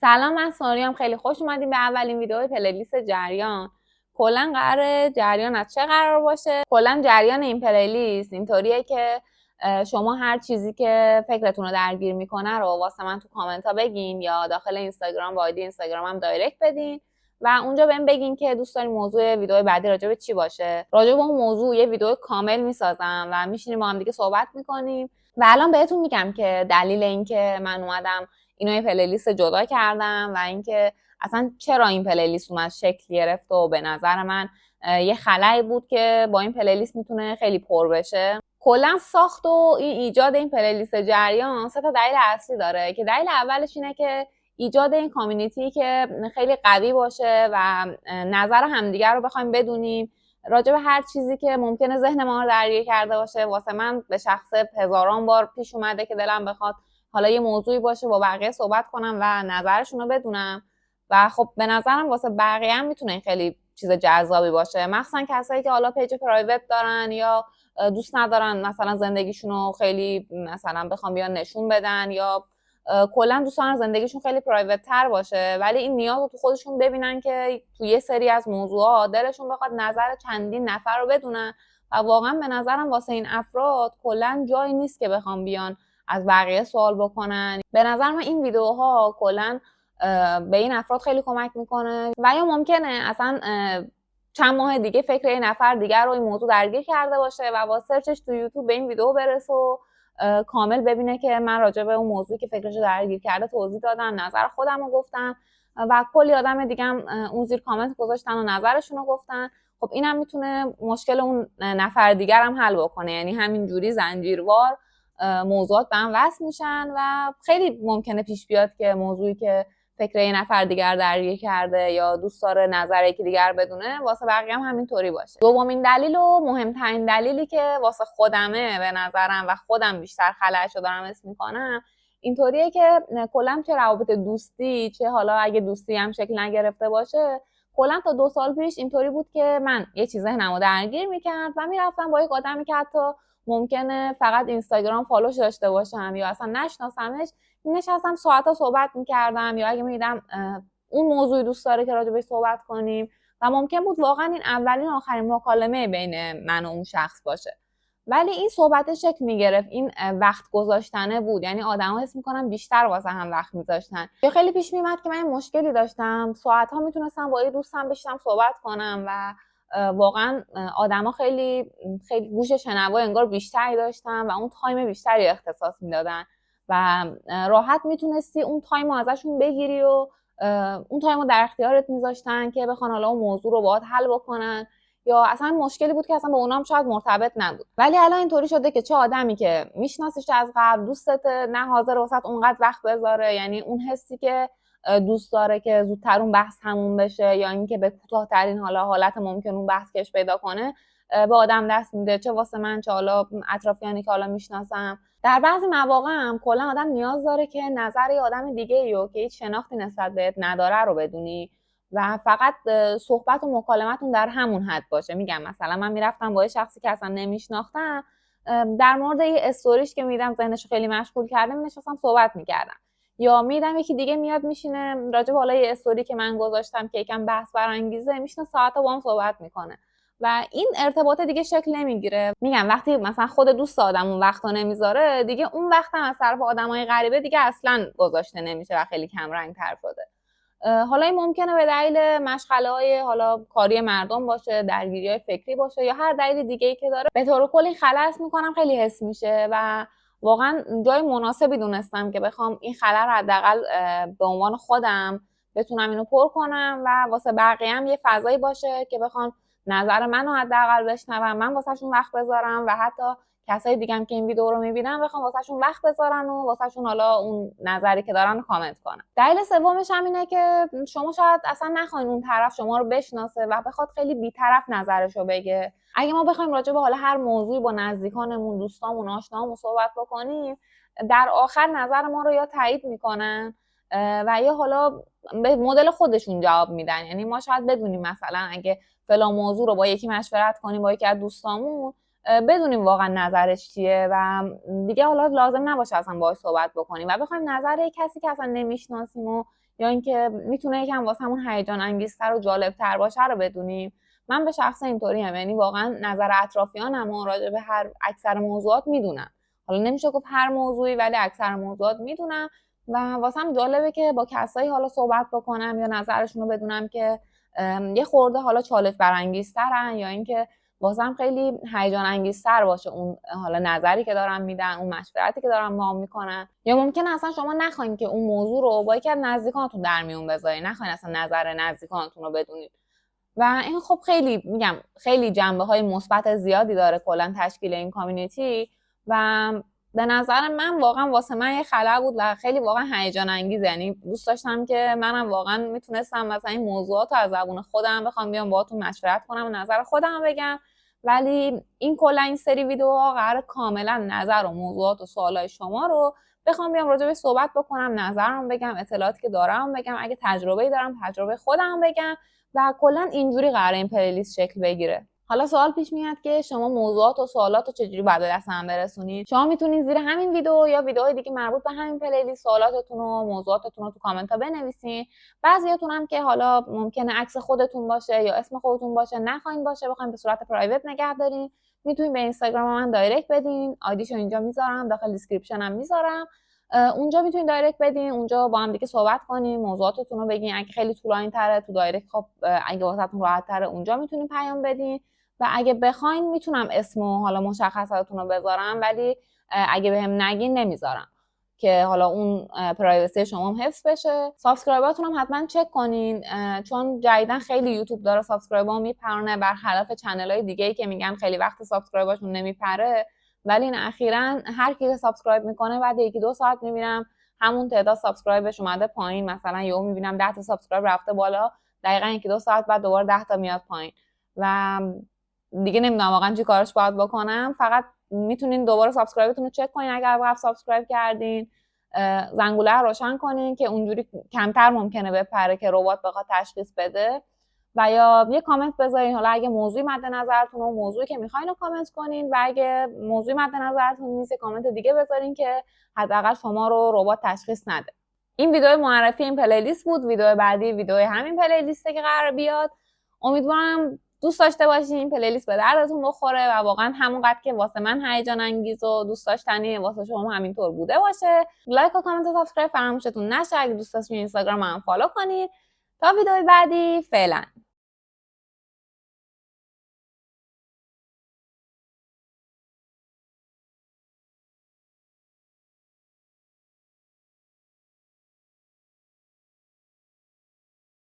سلام، من ساریام. خیلی خوش اومدیم به اولین ویدیو پلیلیست جریان. کلا قراره جریان از چه قرار باشه؟ کلا جریان این پلیلیست اینطوریه که شما هر چیزی که فکرتون رو درگیر میکنه رو واسه من تو کامنت ها بگین یا داخل اینستاگرام با آیدی اینستاگرام هم دایرکت بدین و اونجا بهم بگین که دوست دارین موضوع ویدیو بعدی راجع به چی باشه. راجع به اون موضوع یه ویدیو کامل میسازم و میشینیم با هم دیگه صحبت میکنیم. و الان بهتون میگم که دلیل اینکه من اومدم اینو یه پلیلیست جدا کردم و اینکه اصلا چرا این پلیلیست اومد شکل گرفت و به نظر من یه خلایی بود که با این پلیلیست میتونه خیلی پر بشه. کلا ساخت و این ایجاد این پلیلیست جریان 3 تا دلیل اصلی داره که دلیل اولش اینه که ایجاد این کامیونیتی که خیلی قوی باشه و نظر همدیگر رو بخوایم بدونیم راجع به هر چیزی که ممکنه ذهن ما رو درگیر کرده باشه. واسه من به شخص هزاران بار پیش اومده که دلم بخواد حالا یه موضوعی باشه با بقیه صحبت کنم و نظرشون رو بدونم و خب به نظرم واسه بقیه هم میتونه خیلی چیز جذابی باشه، مخصوصا کسایی که حالا پیج پرایوت دارن یا دوست ندارن مثلا زندگیشون رو خیلی مثلا بخوام بیان نشون بدن یا کلا دوست دارن زندگیشون خیلی پرایوت تر باشه، ولی این نیاز رو تو خودشون ببینن که تو یه سری از موضوعات دلشون بخواد نظر چندین نفر رو بدونن و واقعا به نظرم واسه این افراد کلا جایی نیست که بخوام بیان از بقیه سوال بکنن. به نظر من این ویدیوها کلا به این افراد خیلی کمک میکنه و یا ممکنه اصلا چند ماه دیگه فکر یه نفر دیگر رو این موضوع درگیر کرده باشه و با سرچش تو یوتیوب به این ویدیو برسه و کامل ببینه که من راجع به اون موضوعی که فکرشو درگیر کرده توضیح دادم، نظر خودم رو گفتم و کلی آدم دیگه هم اون زیر کامنت گذاشتن و نظرشون رو گفتن. خب اینم میتونه مشکل اون نفر دیگر هم حل بکنه، یعنی همینجوری زنجیروار موضوعات به هم وصل میشن و خیلی ممکنه پیش بیاد که موضوعی که فکر یه نفر دیگر درگیر کرده یا دوست داره نظر یکی دیگر بدونه واسه بقیه هم همینطوری باشه. دومین دلیل و مهمترین دلیلی که واسه خودمه به نظرم و خودم بیشتر خلأشو دارم حس میکنم اینطوریه که کلا چه روابط دوستی چه حالا اگه دوستی هم شکل نگرفته باشه، کلا تا 2 سال پیش اینطوری بود که من یه چیز ذهنمو درگیر میکرد و میرفتم با یک آدمی که حتی ممکنه فقط اینستاگرام فالوش داشته باشم یا اصلا نشناسمش، نشستم ساعتا صحبت میکردم یا اگه میدیدم اون موضوعی دوست داره که راجبش صحبت کنیم و ممکن بود واقعا این اولین و آخرین مکالمه بین من و اون شخص باشه، ولی این صحبت شکل میگرفت، این وقت گذاشتنه بود، یعنی آدما حس میکنن بیشتر واسه هم وقت میذاشتن. یا خیلی پیش میومد که من مشکلی داشتم ساعت‌ها میتونستم با یه دوستم بشینم صحبت کنم و واقعا آدما خیلی خیلی گوش شنوا انگار بیشتری داشتن و اون تایم بیشتری اختصاص میدادن و راحت میتونستی اون تایم رو ازشون بگیری و اون تایم رو در اختیارت میذاشتن که بخوان حالا اون موضوع رو باهات حل بکنن یا اصلا مشکلی بود که اصلا با اونام شاید مرتبط نبود. ولی الان اینطوری شده که چه آدمی که میشناسیش از قبل دوستت نه حاضر واسط اونقدر وقت بذاره، یعنی اون حسی که دوست داره که زودتر اون بحث تموم بشه یا اینکه به کوتاه‌ترین حالت ممکن اون بحث کش پیدا کنه به آدم دست میده، چه واسه من چه حالا اطرافیانی که حالا میشناسم. در بعضی مواقع هم کلا آدم نیاز داره که نظر یه آدم دیگه رو که هیچ شناختی نسبت بهت نداره رو بدونی و فقط صحبت و مکالمتون در همون حد باشه. میگم مثلا من میرفتم با یه شخصی که اصلا نمیشناختم در مورد یه استوریش که میدم ذهنش خیلی مشغول کرده نشستم صحبت میکردم، یا میدم یکی دیگه میاد میشینه راجع به حالا یه استوری که من گذاشتم که یکم بحث برانگیزه میشینه ساعتا با هم صحبت میکنه و این ارتباط دیگه شکل نمیگیره. میگم وقتی مثلا خود دوست آدم اون وقتو نمیذاره دیگه اون وقت هم از طرف آدمای غریبه دیگه اصلا گذاشته نمیشه و خیلی کم رنگ تر شده. حالا این ممکنه به دلیل مشغله‌های حالا کاری مردم باشه، درگیری‌های فکری باشه یا هر دلیل دیگه‌ای که داره، به طور کلی خلاص میکنم خیلی حس میشه و واقعا جای مناسبی دونستم که بخوام این خلا رو حداقل به عنوان خودم بتونم اینو پر کنم و واسه بقیه هم یه فضایی باشه که بخوان نظر منو حداقل بشنون، من واسهشون وقت بذارم و حتی کسای دیگه هم که این ویدیو رو میبینن بخوام واسهشون وقت بذارن و واسهشون حالا اون نظری که دارن کامنت کنن. دلیل سومش هم اینه که شما شاید اصلا نخواین اون طرف شما رو بشناسه و بخواد خیلی بی‌طرف نظرشو بگه. اگه ما بخوایم راجع به حالا هر موضوعی با نزدیکانمون، دوستامون، آشناهامون صحبت بکنیم، در آخر نظر ما رو یا تایید میکنن و یا حالا به مدل خودشون جواب میدن. یعنی ما شاید بدونیم مثلا اگه فلان موضوع رو با یکی مشورت کنیم با یکی از دوستامون بدونیم واقعا نظرش چیه و دیگه حالا لازم نباشه اصلا باهاش صحبت بکنیم و بخوایم نظر کسی که اصلا نمیشناسیم و یا اینکه میتونه یکم واسمون هیجان انگیزتر و جالبتر باشه رو بدونیم. من به شخص اینطوری ام، یعنی واقعا نظر اطرافیانم و راجع به اکثر موضوعات میدونم. حالا نمیشه گفت هر موضوعی، ولی اکثر موضوعات میدونم و واسم جالبه که با کسایی حالا صحبت بکنم یا نظرشون رو بدونم که یه خورده حالا چالش برانگیزترن، یا اینکه واسم خیلی هیجان انگیزتر باشه اون حالا نظری که دارن میدن، اون مشورتی که دارن با هم میکنن. یا ممکنه اصلا شما نخواین که اون موضوع رو با یکی از نزدیکانتون در میون بذارین، نخواین اصلا نظر نزدیکانتون رو بدونید. و این خب خیلی میگم خیلی جنبه‌های مثبت زیادی داره کلا تشکیل این کامیونیتی و به نظر من واقعا واسه من یه خلا بود و خیلی واقعا هیجان انگیز. یعنی دوست داشتم که منم واقعا میتونستم مثلا این موضوعات رو از زبون خودم بخوام بیام باهاتون مشورت کنم و نظر خودم بگم، ولی این کلا این سری ویدیوها قرار کاملا نظر و موضوعات و سوالای شما رو بخوام بیام راجع به صحبت بکنم، نظرم بگم، اطلاعاتی که دارم بگم، اگه تجربه‌ای دارم تجربه خودم بگم و کلا اینجوری قراره این پلیلیست شکل بگیره. حالا سوال پیش میاد که شما موضوعات و سوالات رو چجوری باید به دست هم برسونید؟ شما میتونید زیر همین ویدیو یا ویدیوهای دیگه مربوط به همین پلیلیست سوالاتتون و موضوعاتتون رو تو کامنت ها بنویسین. بعضیاتون هم که حالا ممکنه عکس خودتون باشه یا اسم خودتون باشه نخواین باشه، بخواید به صورت پرایوت نگه دارین، میتونید به اینستاگرام من دایرکت بدین. آیدیشو اینجا میذارم، داخل دیسکریپشن هم میذارم. اونجا میتونید دایرکت بدین، اونجا با هم دیگه صحبت کنیم، موضوعاتتون رو بگین. اگه خیلی طولانی تره تو دایرکت، خب اگه واسهتون راحت تره اونجا میتونید پیام بدین. و اگه بخواین میتونم اسم و حالا مشخصاتتون رو بذارم، ولی اگه بهم نگین نمیذارم که حالا اون پرایوسی شما هم حفظ بشه. سابسکرایباتون هم حتما چک کنین، چون جدیدن خیلی یوتیوب داره سابسکرایبا میپرونه، برخلاف چنل‌های دیگه‌ای که میگن خیلی وقت سابسکرایباشون نمیپره. ولی این اخیراً هر کی که سابسکرایب میکنه بعد 1-2 ساعت میبینم همون تعداد سابسکرایبش اومده پایین. مثلا یهو میبینم 10 تا سابسکرایب رفته بالا، دقیقاً 1-2 ساعت بعد دوباره 10 تا میاد پایین و دیگه نمیدونم واقعا چی کارش باید بکنم. فقط میتونین دوباره سابسکرایبتون رو چک کنین اگر قبل سابسکرایب کردین، زنگوله رو روشن کنین که اونجوری کمتر ممکنه بپره که ربات بخواد تشخیص بده، و یا یه کامنت بذارین. حالا اگه موضوعی مد نظرتون و موضوعی که میخواین رو کامنت کنین، و اگه موضوعی مد نظرتون نیست کامنت دیگه بذارین که حداقل شما رو ربات تشخیص نده. این ویدیو معرفی این پلیلیست بود. ویدیو بعدی ویدیو همین پلیلیسته که قرار بیاد. امیدوارم دوست داشته باشین این پلیلیست به دردتون بخوره و واقعا همونقدر که واسه من هیجان انگیز و دوست داشتنی واسه شما همینطور بوده باشه. لایک و کامنت و سابسکرایب فراموشتون نشه. اگه دوست داشتین اینستاگرام هم فالو کنید. تا ویدیو بعدی، فعلا.